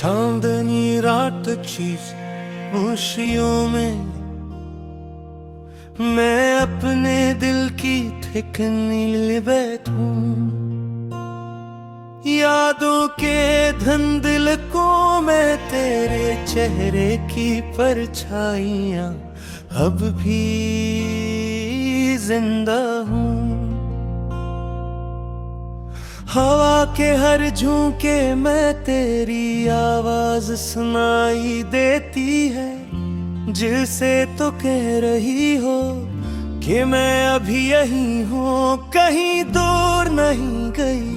चांदनी रात की खुशियों में मैं अपने दिल की ठिकनी ले बैठूं। यादों के धुंधल को मैं तेरे चेहरे की परछाइयां अब भी जिंदा हूँ। हवा के हर झोंके में तेरी आवाज सुनाई देती है, जिसे तो कह रही हो कि मैं अभी यहीं हूँ, कहीं दूर नहीं गई।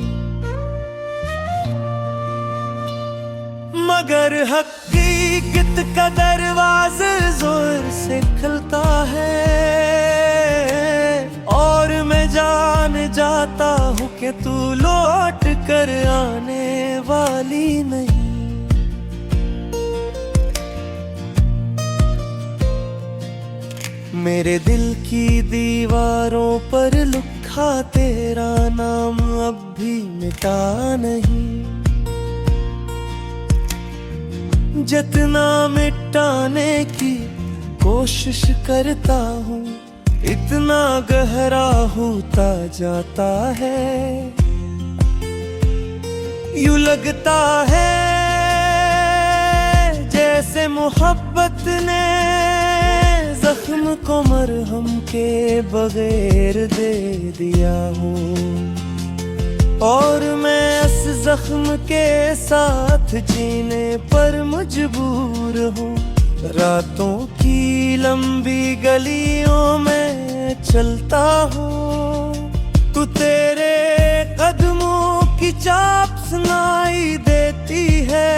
मगर हकीकत का दरवाज़ा जोर से खुलता है और मैं जान जाता हूँ कि तू लौट कर आने वाली नहीं। मेरे दिल की दीवारों पर लिखा तेरा नाम अब भी मिटा नहीं। जितना मिटाने की कोशिश करता हूँ इतना गहरा होता जाता है। यूं लगता है जैसे मोहब्बत ने जख्म को मरहम के बगैर दे दिया हो और मैं इस जख्म के साथ जीने पर मजबूर हूँ। रातों की लंबी गलियों में चलता हूँ, तू तेरे कदमों की चाप सुनाई देती है।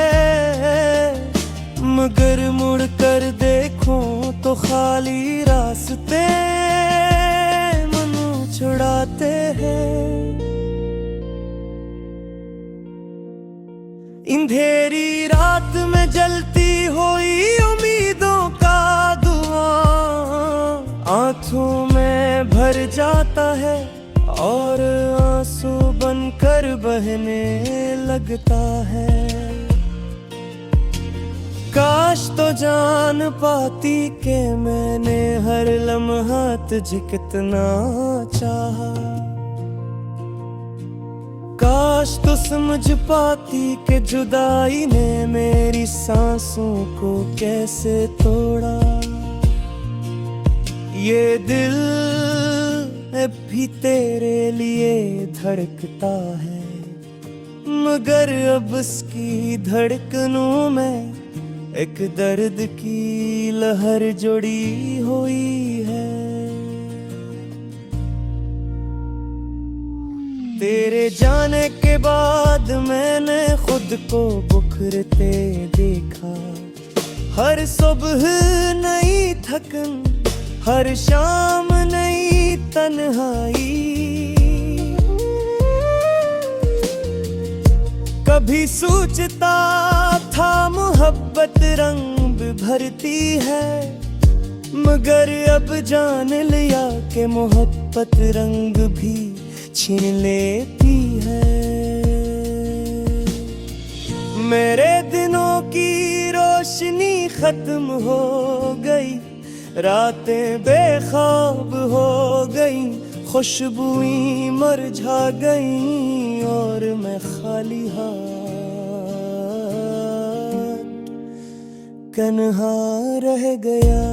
मगर मुड़ कर देखूं तो खाली रास्ते मन छुड़ाते हैं। अंधेरी रात में जलती हुई उम्मीदों का धुआं आंखों में भर जाता है और आंसू बनकर बहने लगता है। काश तो जान पाती कि मैंने हर लम्हा तुझे कितना चाहा। काश तो समझ पाती कि जुदाई ने मेरी सांसों को कैसे तोड़ा। ये दिल भी तेरे लिए धड़कता है, मगर अब उसकी धड़कनों में एक दर्द की लहर जुड़ी हुई है। तेरे जाने के बाद मैंने खुद को बुखरते देखा। हर सुबह नई थकन, हर शाम नई तन्हाई। कभी सोचता था मोहब्बत रंग भरती है, मगर अब जान लिया कि मोहब्बत रंग भी छीन लेती है। मेरे दिनों की रोशनी खत्म हो गई, रातें बेख्वाब हो गई, खुशबुएं मुरझा गई और मैं खाली हाथ कन्हा रह गया।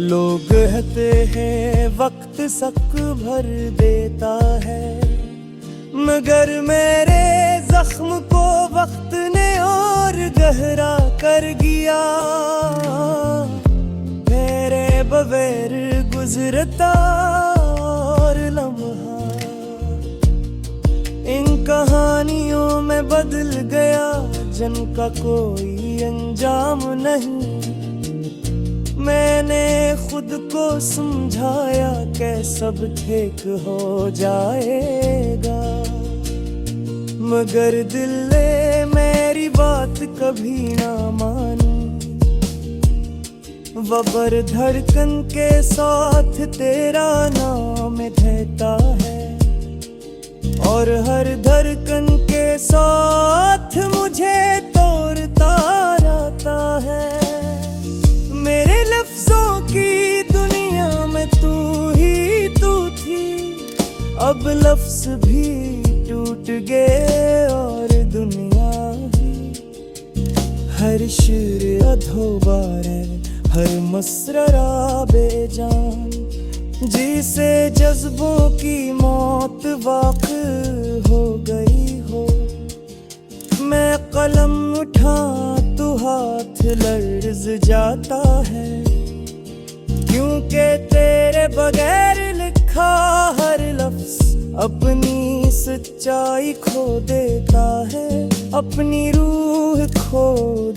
लोग कहते हैं वक्त सक भर देता है, मगर मेरे जख्म को वक्त ने और गहरा कर गया। मेरे बगैर गुजरता और लम्हा इन कहानियों में बदल गया, जिनका कोई अंजाम नहीं। मैंने खुद को समझाया कि सब ठीक हो जाएगा, मगर दिल ने मेरी बात कभी ना मानी। वबर धड़कन के साथ तेरा नाम देता है, और हर धड़कन के साथ मुझे तोड़ता रहता है। मेरे लफ्जों की दुनिया में तू ही तू थी, अब लफ्ज भी टूट गए और दुनिया ही। हर शेर अधोबार है, हर मसररा बेजान, जिसे जज्बों की मौत वाक़ हो गई हो। मैं कलम उठा तो हाथ लर्ज़ जाता है, क्योंकि तेरे बगैर लिखा हर लफ्ज़ अपनी सच्चाई खो देता है, अपनी रूह खो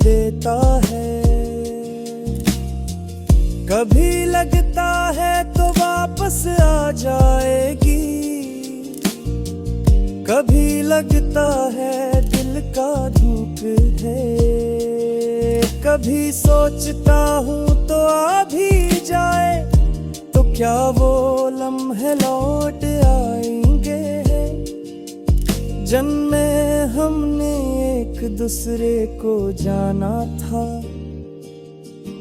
देता है। कभी लगता है तो वापस आ जाएगी, कभी लगता है दिल का धूप है, कभी सोचता हूँ तो आ भी जाए तो क्या वो लम्हे लौट आएंगे। जन्मे हमने एक दूसरे को जाना था,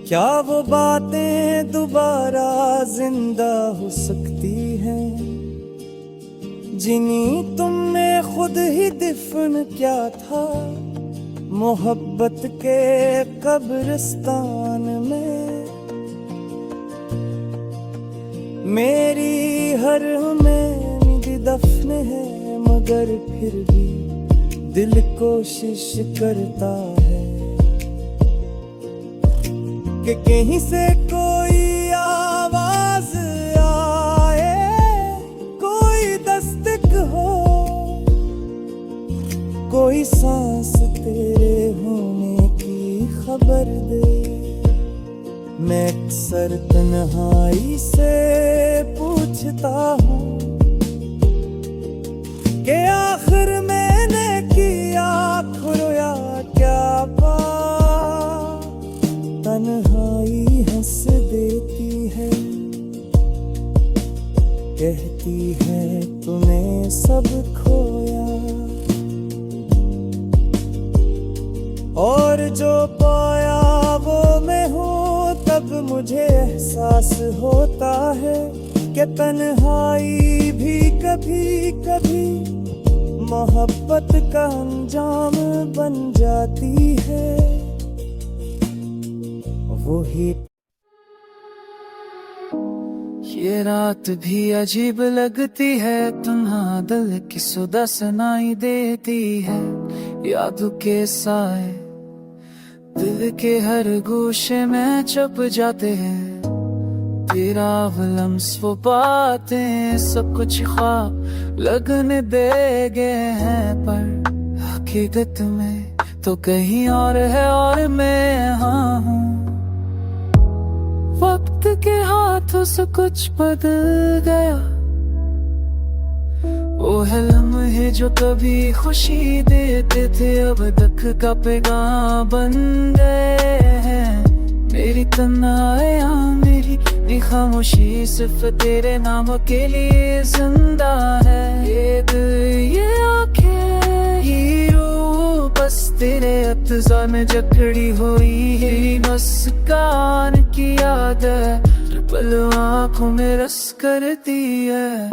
क्या वो बातें दोबारा जिंदा हो सकती हैं। जिन्हीं तुमने खुद ही दफन क्या था मोहब्बत के कब्रिस्तान में। मेरी हर उम्मीद दफन है, मगर फिर भी दिल कोशिश करता है कि कहीं से कोई आवाज आए, कोई दस्तक हो, कोई सांस तेरे होने की खबर दे। मैं अक्सर तन्हाई से पूछता हूँ कि आखिर मैंने किया खोया क्या पा। तन्हाई हंस देती है, कहती है तूने सब खोया, और जो पाया वो मैं हूँ। तब मुझे एहसास होता है कि तन्हाई भी कभी कभी मोहब्बत का अंजाम बन जाती है। वही ये रात भी अजीब लगती है, तुम्हारा दिल की सुधा सुनाई देती है। यादों के साए दिल के हर गोशे में छुप जाते हैं। तेरा वो लम्स वो बातें सब कुछ ख्वाब लगने दे गए हैं, पर हकीकत में तो कहीं और है और मैं यहाँ हूँ। वक्त के हाथों से कुछ बदल गया, वो है लम्हे जो कभी खुशी देते थे अब तक का पैगाम बन गए हैं। मेरी तन्हाइयाँ मेरी खामोशी सिर्फ तेरे नाम के लिए जिंदा है। ये दिल ये आँखें ये रूह बस तेरे इंतजार में जकड़ी हुई है। मुस्कान की याद है पल आँखों में रस करती है,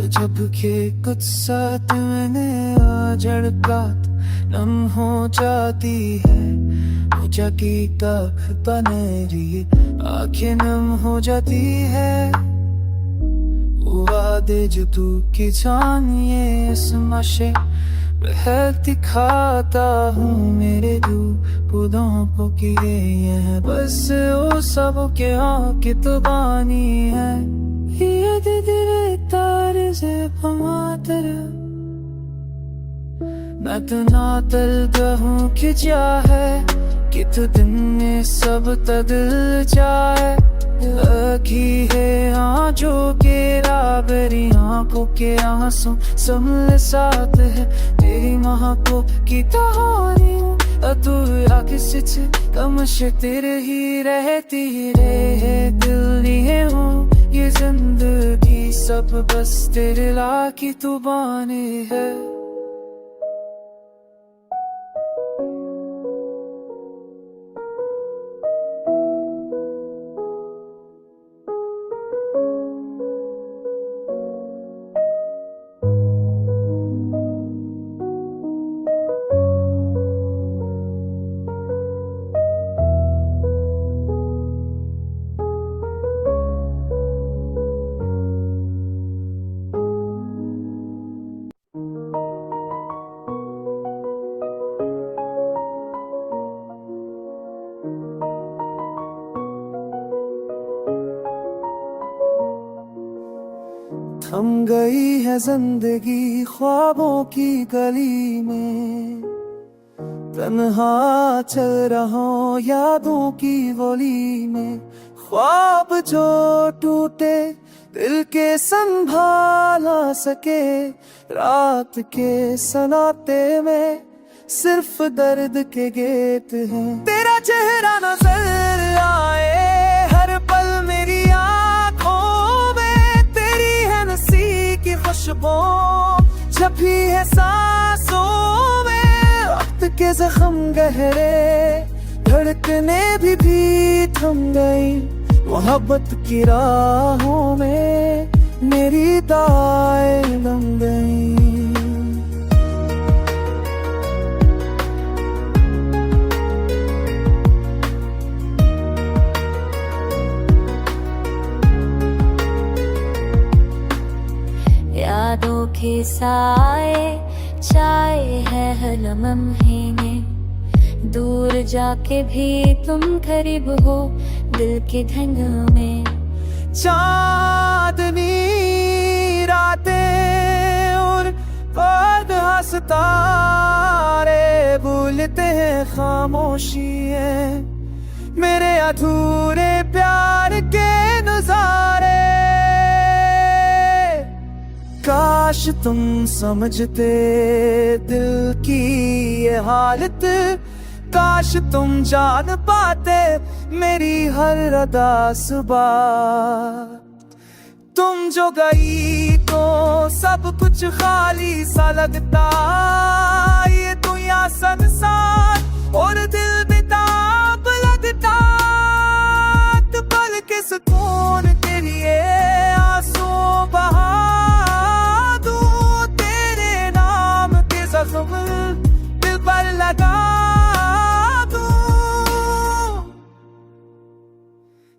जब के कुछ साथ मैंने आ झड़कात नम हो जाती है। ऊंचा की तक मेरी आंखें नम हो जाती है। वो वादे जो तू की जानिए इस नशे बहक दिखाता हूँ मेरे दूधों की है। बस वो सब के आँखें तो बानी है। ये दिल तार से पमातर मैं तो नातल हूँ कि क्या है कि तू दिन में सब तदिल जाए। लगी है आँचों के राबरी आँखों के आंसू संभल साथ है तेरी महको की कहानी। तू किसी कमश तेरे ही रहती रे दिल लिए हूँ ये जिंदगी सब अब बस तेरे ला की तू बाने है। थम गई है जिंदगी ख्वाबों की गली में, तन्हा चल रहा हूं यादों की गली में। ख्वाब जो टूटे दिल के संभाला सके, रात के सनाते में सिर्फ दर्द के गेट हैं। तेरा चेहरा नजर आए हर पल मेरी आंखों में, तेरी है नसी की खुशबू छपी है सांसों में। वक्त के जख्म गहरे धड़कने भी थम गई, मोहब्बत की राहों में मेरी दाएं लम गई। यादों के साए छाए है हर लम्हे में, दूर जाके भी तुम करीब हो दिल के धन में। चांदनी रातें और बाद सितारे भूलते हैं खामोशियां, मेरे अधूरे प्यार के नजारे। काश तुम समझते दिल की ये हालत, काश तुम जान पाते मेरी हर अदा सुबह। तुम जो गई तो सब कुछ खाली सा लगता, ये दुनिया संसार और दिल बेताब लगता। तो पल के सुकून के लिए आंसू बहा दूं, तेरे नाम के जख्म दिल पर लगा दूं।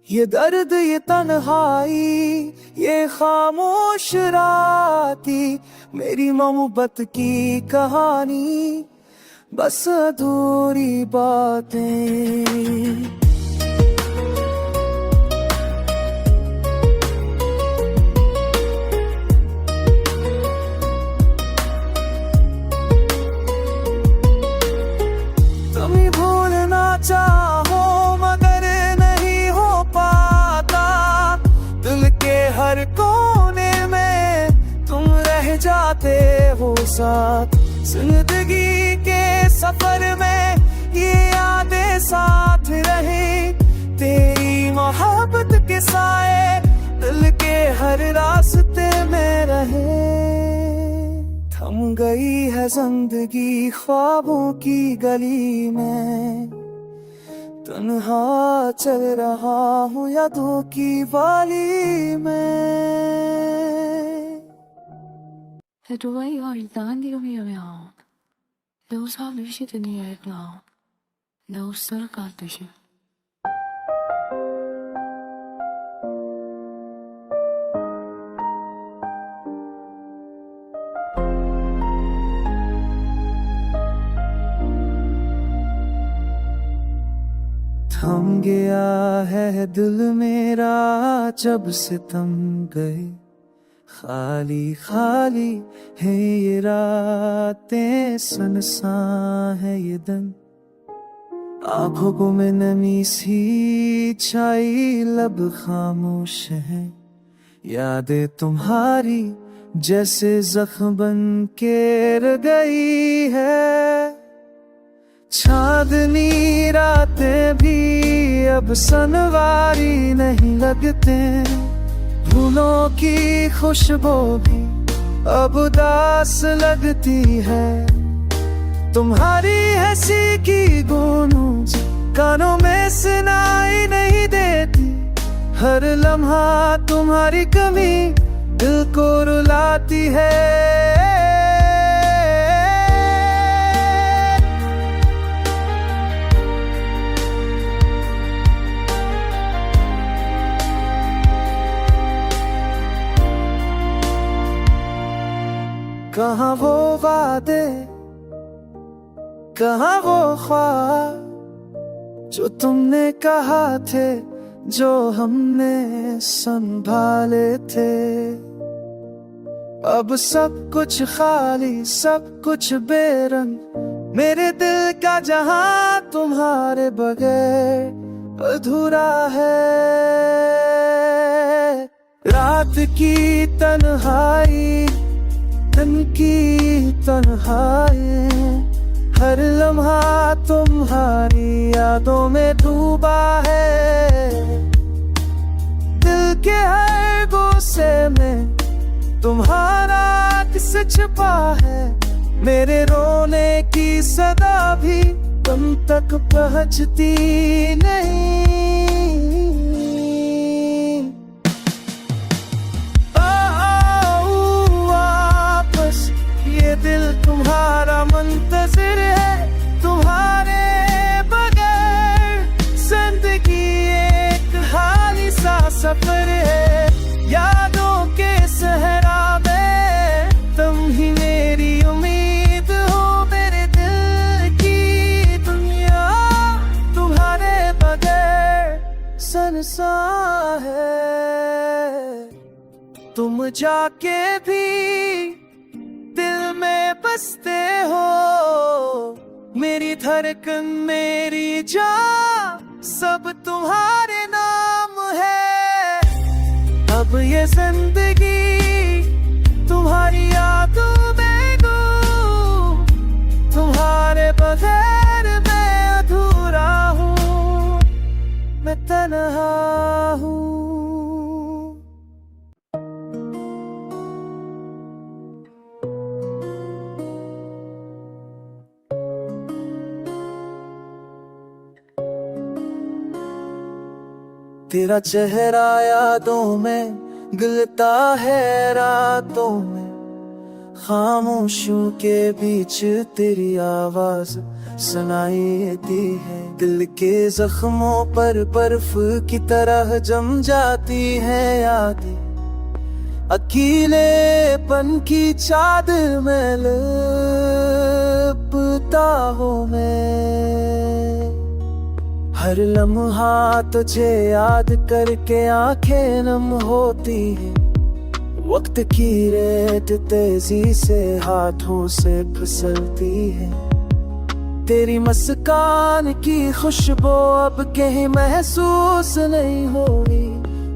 ये दर्द ये तन्हाई ये खामोश राती, मेरी मोहब्बत की कहानी बस अधूरी बातें। चाहो मगर नहीं हो पाता, दिल के हर कोने में तुम रह जाते हो साथ। जिंदगी के सफर में ये यादें साथ रहे, तेरी मोहब्बत के साए दिल के हर रास्ते में रहे। थम गई है जिंदगी ख्वाबों की गली में, तन्हा चल रहा हूँ यादों की वाली में। Du var ju alltid i mig. Du sa vi sitter ner ett lag. Du sörkar dig. थम गया है दिल मेरा जब से तुम गए, खाली खाली है ये रातें सुनसान है ये दिन। आंखों को में नमी सी छाई लब खामोश है, यादें तुम्हारी जैसे जख्म बन के रह गई है। चांदनी रातें भी अब सनवारी नहीं लगते, फूलों की खुशबू भी अब उदास लगती है। तुम्हारी हंसी की गूंज कानों में सुनाई नहीं देती। हर लम्हा तुम्हारी कमी दिल को रुलाती है। कहाँ वो वादे, कहाँ वो ख्वाब जो तुमने कहा थे, जो हमने संभाले थे। अब सब कुछ खाली, सब कुछ बेरंग। मेरे दिल का जहां तुम्हारे बगैर अधूरा है। रात की तन्हाई, दिन की तन्हाई, हर लम्हा तुम्हारी यादों में डूबा है। दिल के हर गुस्से में तुम्हारा किस छिपा है। मेरे रोने की सदा भी तुम तक पहुंचती नहीं। वापस ये दिल तुम्हारा मुंतज़िर है। तुम्हारे बगैर जिंदगी एक खाली सा सफर है। यादों के सहरा में तुम ही मेरी उम्मीद हो। मेरे दिल की दुनिया तुम्हारे बगैर सुनसान है। तुम जाके भी दिल में बसते हो। मेरी धड़कन, मेरी जान सब तुम्हारे नाम है। अब ये जिंदगी तुम्हारी यादों में गुम। तुम्हारे बगैर मैं अधूरा हूँ, मैं तन्हा हूँ। तेरा चेहरा यादों में गिलता है रातों में। खामोशियों के बीच तेरी आवाज सुनाई देती है। दिल के जख्मों पर बर्फ की तरह जम जाती है यादें। अकेलेपन की चादर में लिपटा हूँ मैं। हर लम्हा तुझे याद करके आंखें नम होती है। वक्त की रेत तेजी से हाथों से फिसलती है। तेरी मुस्कान की खुशबू अब कहीं महसूस नहीं होगी।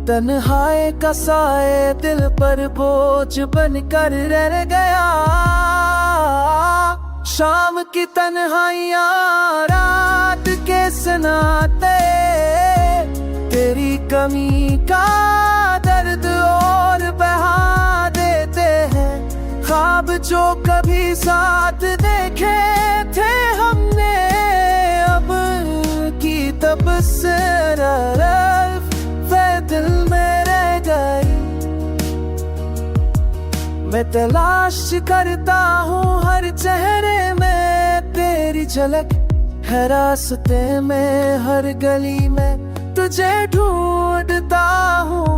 तन्हाई का साए दिल पर बोझ बनकर रह गया। शाम की तन्हाइयाँ रात के सनाते तेरी कमी का दर्द और बहा देते हैं। ख्वाब जो कभी साथ देखे थे हमने, अब की तबस्सुरा वे दिल में रह गई। मैं तलाश करता हूँ हर चेहरे में तेरी झलक। है रास्ते में हर गली में तुझे ढूंढता हूँ।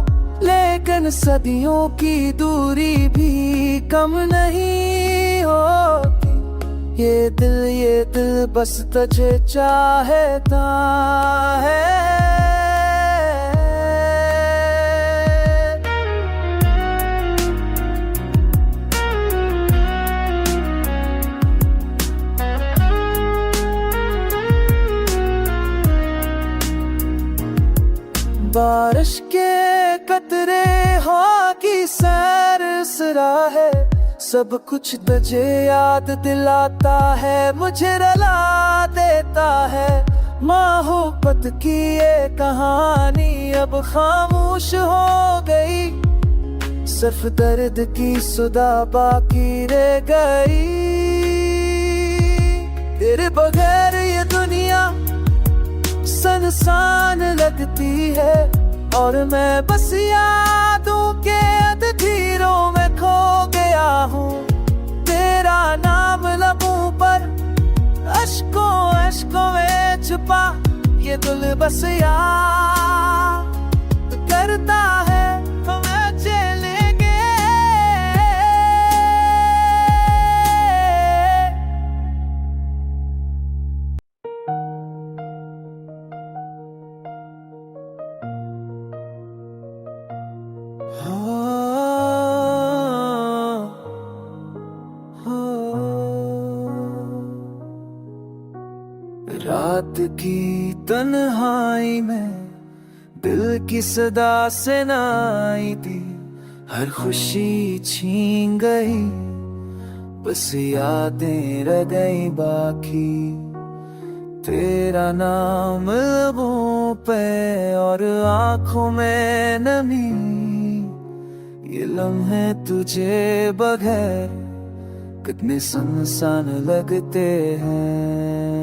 लेकिन सदियों की दूरी भी कम नहीं होती। ये दिल बस तुझे चाहता है। बारिश के कतरे हवा की सैर सरा है। सब कुछ तुझे याद दिलाता है, मुझे रुला देता है। मोहब्बत की ये कहानी अब खामोश हो गई। सिर्फ दर्द की सुधा बाकी रह गई। तेरे बगैर ये दुनिया सुनसान लगती है, और मैं बस यादों के अंधेरों में खो गया हूँ। तेरा नाम लबों पर अश्कों अश्कों में छुपा, ये दिल बस याद करता है हमें चलेंगे। रात की तन्हाई में दिल की सदा से ना आई थी, हर खुशी छीन गई, बस यादें रह गई बाकी। तेरा नाम लबों पे और आंखों में नमी, ये लम्हे तुझे बगैर कितने सुनसान लगते हैं।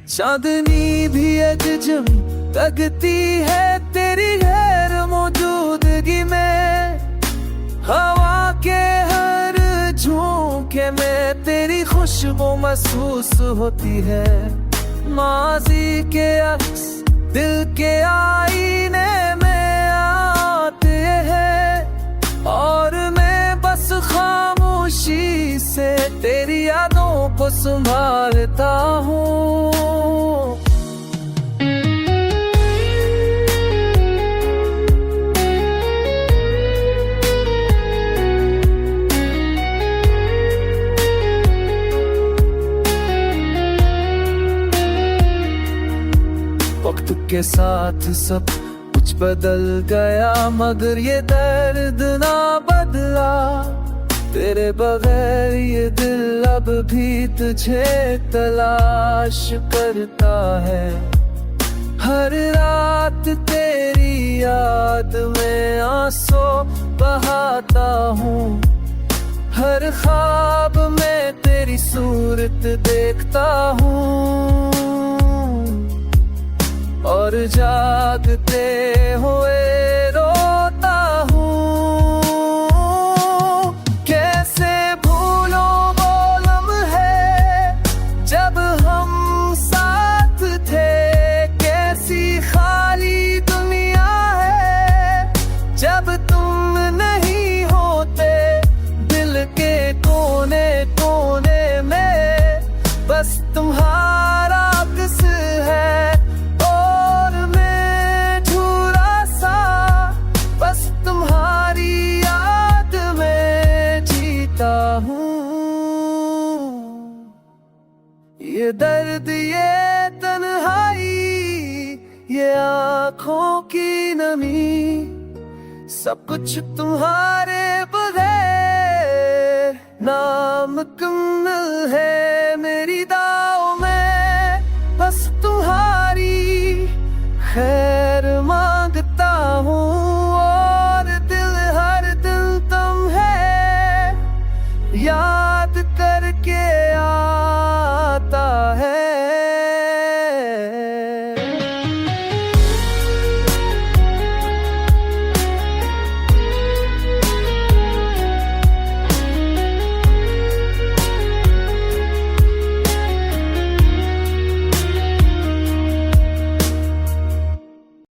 चांदनी भी अजम लगती है तेरी गैर मौजूदगी में, हवा के हर झोंके में तेरी खुशबू महसूस होती है। माजी के अक्स दिल के आईने में आते हैं, और मैं बस खामोशी से तेरी यादों को संभालता हूँ। वक्त के साथ सब कुछ बदल गया, मगर ये दर्द ना बदला। तेरे बगैर ये दिल अब भी तुझे तलाश करता है। हर रात तेरी याद में आंसू बहाता हूँ, हर ख्वाब में तेरी सूरत देखता हूँ, और जागते हुए रोता हूँ। कैसे भूलो वो लम्हे जब हम साथ थे, कैसी खाली दुनिया है जब तुम नहीं होते। दिल के कोने कोने में बस तुम्हारा किस है, ये दर्द ये तन्हाई ये आँखों की नमी, सब कुछ तुम्हारे बगैर नामुमकिन है मेरी दाद।